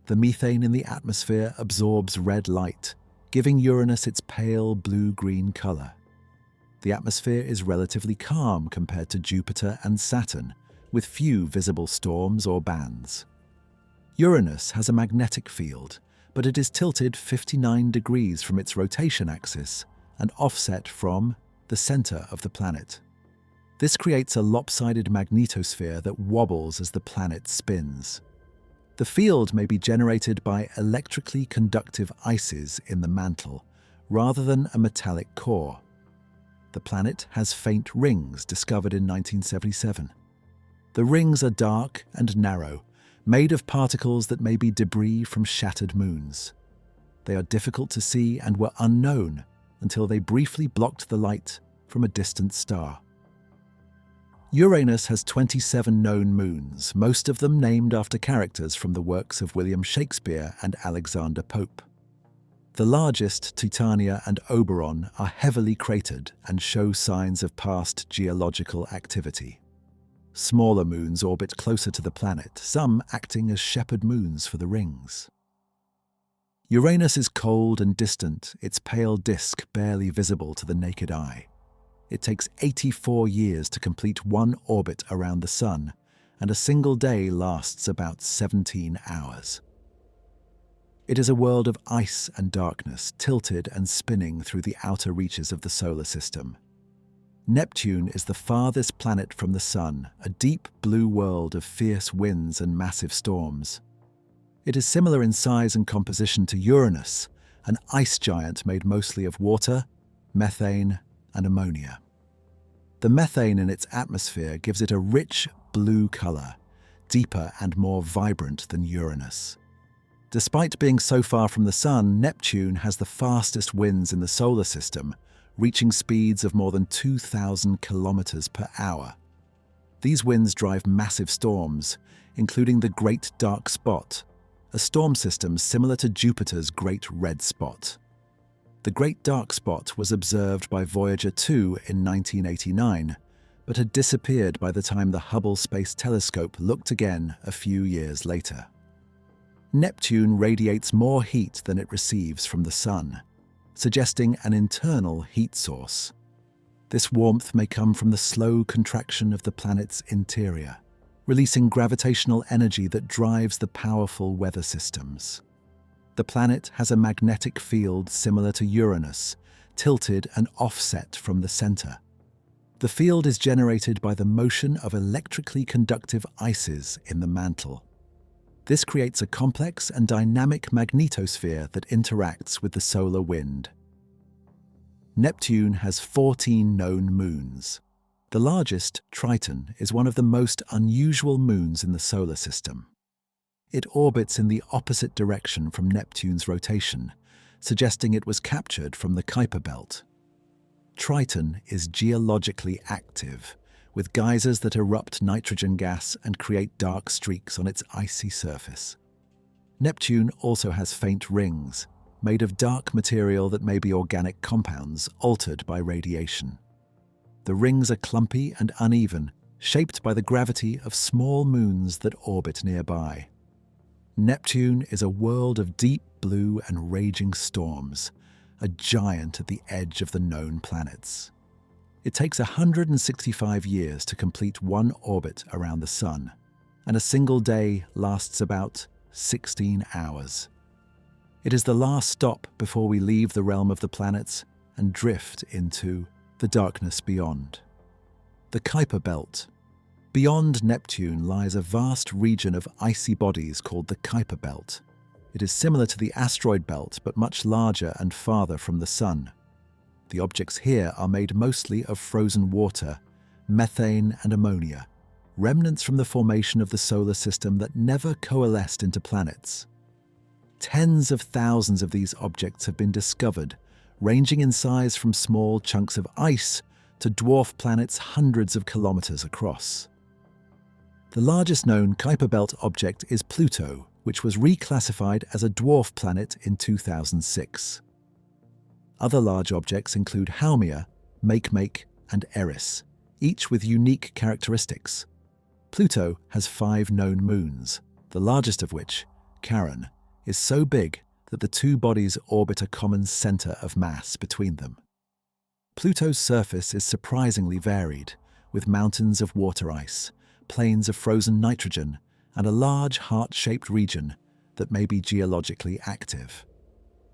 A: The methane in the atmosphere absorbs red light, giving Uranus its pale blue-green color. The atmosphere is relatively calm compared to Jupiter and Saturn, with few visible storms or bands. Uranus has a magnetic field, but it is tilted 59 degrees from its rotation axis and offset from the center of the planet. This creates a lopsided magnetosphere that wobbles as the planet spins. The field may be generated by electrically conductive ices in the mantle, rather than a metallic core. The planet has faint rings discovered in 1977. The rings are dark and narrow, made of particles that may be debris from shattered moons. They are difficult to see and were unknown until they briefly blocked the light from a distant star. Uranus has 27 known moons, most of them named after characters from the works of William Shakespeare and Alexander Pope. The largest, Titania and Oberon, are heavily cratered and show signs of past geological activity. Smaller moons orbit closer to the planet, some acting as shepherd moons for the rings. Uranus is cold and distant, its pale disk barely visible to the naked eye. It takes 84 years to complete one orbit around the Sun, and a single day lasts about 17 hours. It is a world of ice and darkness, tilted and spinning through the outer reaches of the solar system. Neptune is the farthest planet from the Sun, a deep blue world of fierce winds and massive storms. It is similar in size and composition to Uranus, an ice giant made mostly of water, methane, and ammonia. The methane in its atmosphere gives it a rich blue color, deeper and more vibrant than Uranus. Despite being so far from the Sun, Neptune has the fastest winds in the solar system, reaching speeds of more than 2,000 kilometers per hour. These winds drive massive storms, including the Great Dark Spot, a storm system similar to Jupiter's Great Red Spot. The Great Dark Spot was observed by Voyager 2 in 1989, but had disappeared by the time the Hubble Space Telescope looked again a few years later. Neptune radiates more heat than it receives from the Sun, suggesting an internal heat source. This warmth may come from the slow contraction of the planet's interior, releasing gravitational energy that drives the powerful weather systems. The planet has a magnetic field similar to Uranus, tilted and offset from the center. The field is generated by the motion of electrically conductive ices in the mantle. This creates a complex and dynamic magnetosphere that interacts with the solar wind. Neptune has 14 known moons. The largest, Triton, is one of the most unusual moons in the solar system. It orbits in the opposite direction from Neptune's rotation, suggesting it was captured from the Kuiper Belt. Triton is geologically active, with geysers that erupt nitrogen gas and create dark streaks on its icy surface. Neptune also has faint rings, made of dark material that may be organic compounds altered by radiation. The rings are clumpy and uneven, shaped by the gravity of small moons that orbit nearby. Neptune is a world of deep blue and raging storms, a giant at the edge of the known planets. It takes 165 years to complete one orbit around the Sun, and a single day lasts about 16 hours. It is the last stop before we leave the realm of the planets and drift into the darkness beyond. The Kuiper Belt. Beyond Neptune lies a vast region of icy bodies called the Kuiper Belt. It is similar to the asteroid belt, but much larger and farther from the Sun. The objects here are made mostly of frozen water, methane and ammonia, remnants from the formation of the solar system that never coalesced into planets. Tens of thousands of these objects have been discovered, ranging in size from small chunks of ice to dwarf planets hundreds of kilometers across. The largest known Kuiper Belt object is Pluto, which was reclassified as a dwarf planet in 2006. Other large objects include Haumea, Makemake, and Eris, each with unique characteristics. Pluto has 5 known moons, the largest of which, Charon, is so big that the two bodies orbit a common center of mass between them. Pluto's surface is surprisingly varied, with mountains of water ice, plains of frozen nitrogen, and a large heart-shaped region that may be geologically active.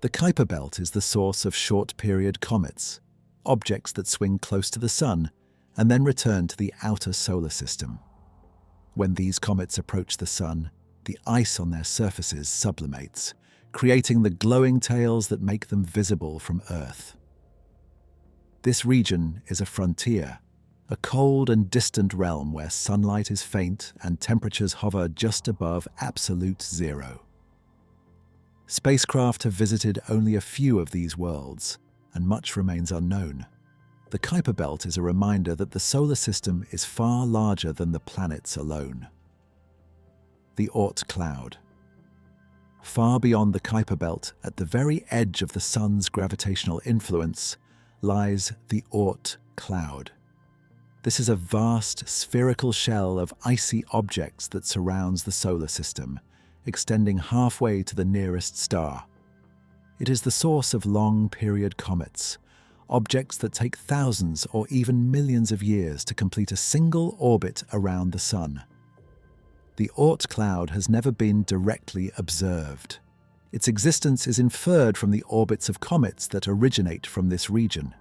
A: The Kuiper Belt is the source of short-period comets, objects that swing close to the Sun and then return to the outer solar system. When these comets approach the Sun, the ice on their surfaces sublimates, creating the glowing tails that make them visible from Earth. This region is a frontier, a cold and distant realm where sunlight is faint and temperatures hover just above absolute zero. Spacecraft have visited only a few of these worlds, and much remains unknown. The Kuiper Belt is a reminder that the solar system is far larger than the planets alone. The Oort cloud. Far beyond the Kuiper Belt, at the very edge of the Sun's gravitational influence, lies the Oort cloud. This is a vast spherical shell of icy objects that surrounds the solar system, extending halfway to the nearest star. It is the source of long-period comets, objects that take thousands or even millions of years to complete a single orbit around the Sun. The Oort cloud has never been directly observed. Its existence is inferred from the orbits of comets that originate from this region.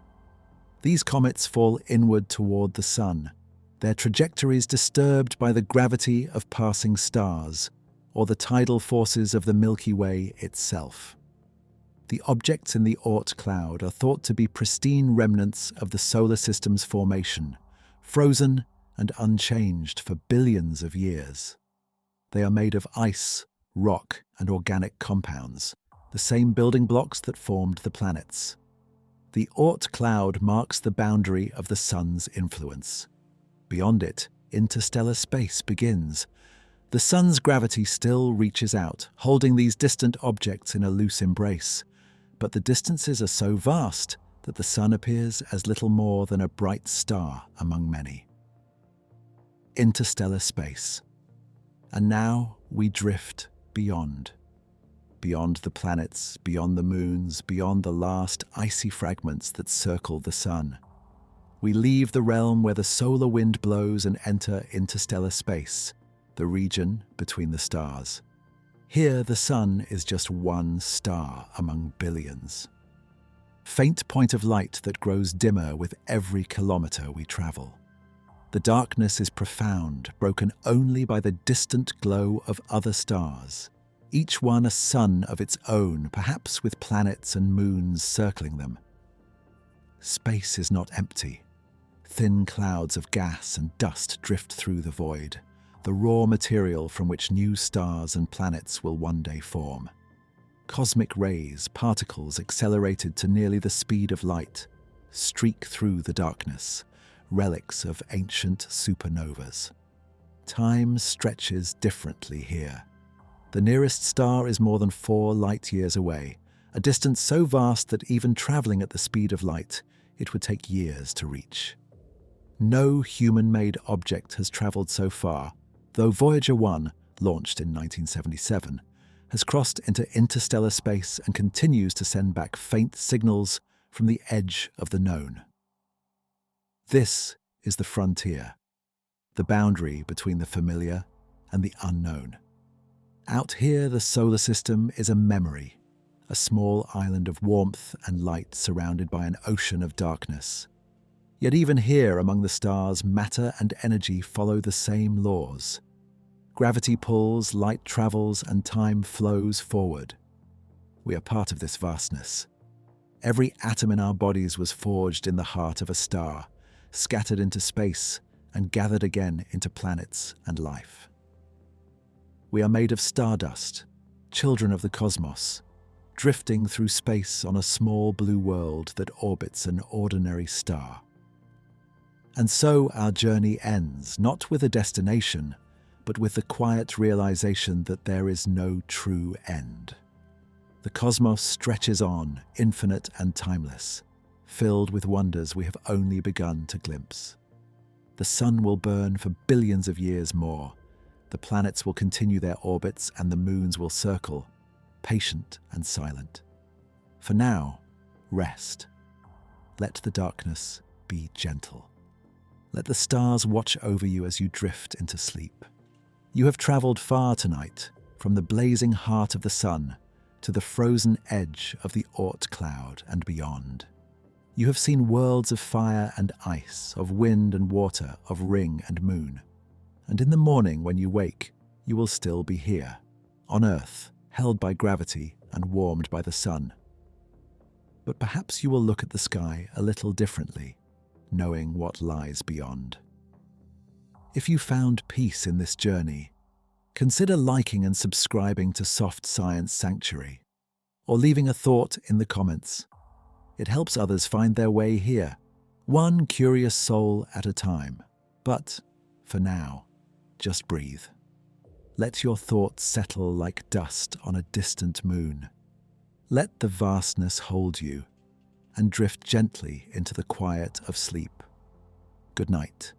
A: These comets fall inward toward the Sun, their trajectories disturbed by the gravity of passing stars or the tidal forces of the Milky Way itself. The objects in the Oort cloud are thought to be pristine remnants of the solar system's formation, frozen and unchanged for billions of years. They are made of ice, rock, and organic compounds, the same building blocks that formed the planets. The Oort cloud marks the boundary of the Sun's influence. Beyond it, interstellar space begins. The Sun's gravity still reaches out, holding these distant objects in a loose embrace. But the distances are so vast that the Sun appears as little more than a bright star among many. Interstellar space. And now we drift beyond. Beyond the planets, beyond the moons, beyond the last icy fragments that circle the Sun. We leave the realm where the solar wind blows and enter interstellar space, the region between the stars. Here, the Sun is just one star among billions. Faint point of light that grows dimmer with every kilometer we travel. The darkness is profound, broken only by the distant glow of other stars, each one a sun of its own, perhaps with planets and moons circling them. Space is not empty. Thin clouds of gas and dust drift through the void, the raw material from which new stars and planets will one day form. Cosmic rays, particles accelerated to nearly the speed of light, streak through the darkness, relics of ancient supernovas. Time stretches differently here. The nearest star is more than 4 light-years away, a distance so vast that even traveling at the speed of light, it would take years to reach. No human-made object has traveled so far, though Voyager 1, launched in 1977, has crossed into interstellar space and continues to send back faint signals from the edge of the known. This is the frontier, the boundary between the familiar and the unknown. Out here, the solar system is a memory, a small island of warmth and light surrounded by an ocean of darkness. Yet even here among the stars, matter and energy follow the same laws. Gravity pulls, light travels, and time flows forward. We are part of this vastness. Every atom in our bodies was forged in the heart of a star, scattered into space and gathered again into planets and life. We are made of stardust, children of the cosmos, drifting through space on a small blue world that orbits an ordinary star. And so our journey ends, not with a destination, but with the quiet realization that there is no true end. The cosmos stretches on, infinite and timeless, filled with wonders we have only begun to glimpse. The sun will burn for billions of years more. The planets will continue their orbits and the moons will circle, patient and silent. For now, rest. Let the darkness be gentle. Let the stars watch over you as you drift into sleep. You have traveled far tonight, from the blazing heart of the sun to the frozen edge of the Oort cloud and beyond. You have seen worlds of fire and ice, of wind and water, of ring and moon. And in the morning when you wake, you will still be here, on Earth, held by gravity and warmed by the sun. But perhaps you will look at the sky a little differently, knowing what lies beyond. If you found peace in this journey, consider liking and subscribing to Soft Science Sanctuary, or leaving a thought in the comments. It helps others find their way here, one curious soul at a time. But, for now, just breathe. Let your thoughts settle like dust on a distant moon. Let the vastness hold you, and drift gently into the quiet of sleep. Good night.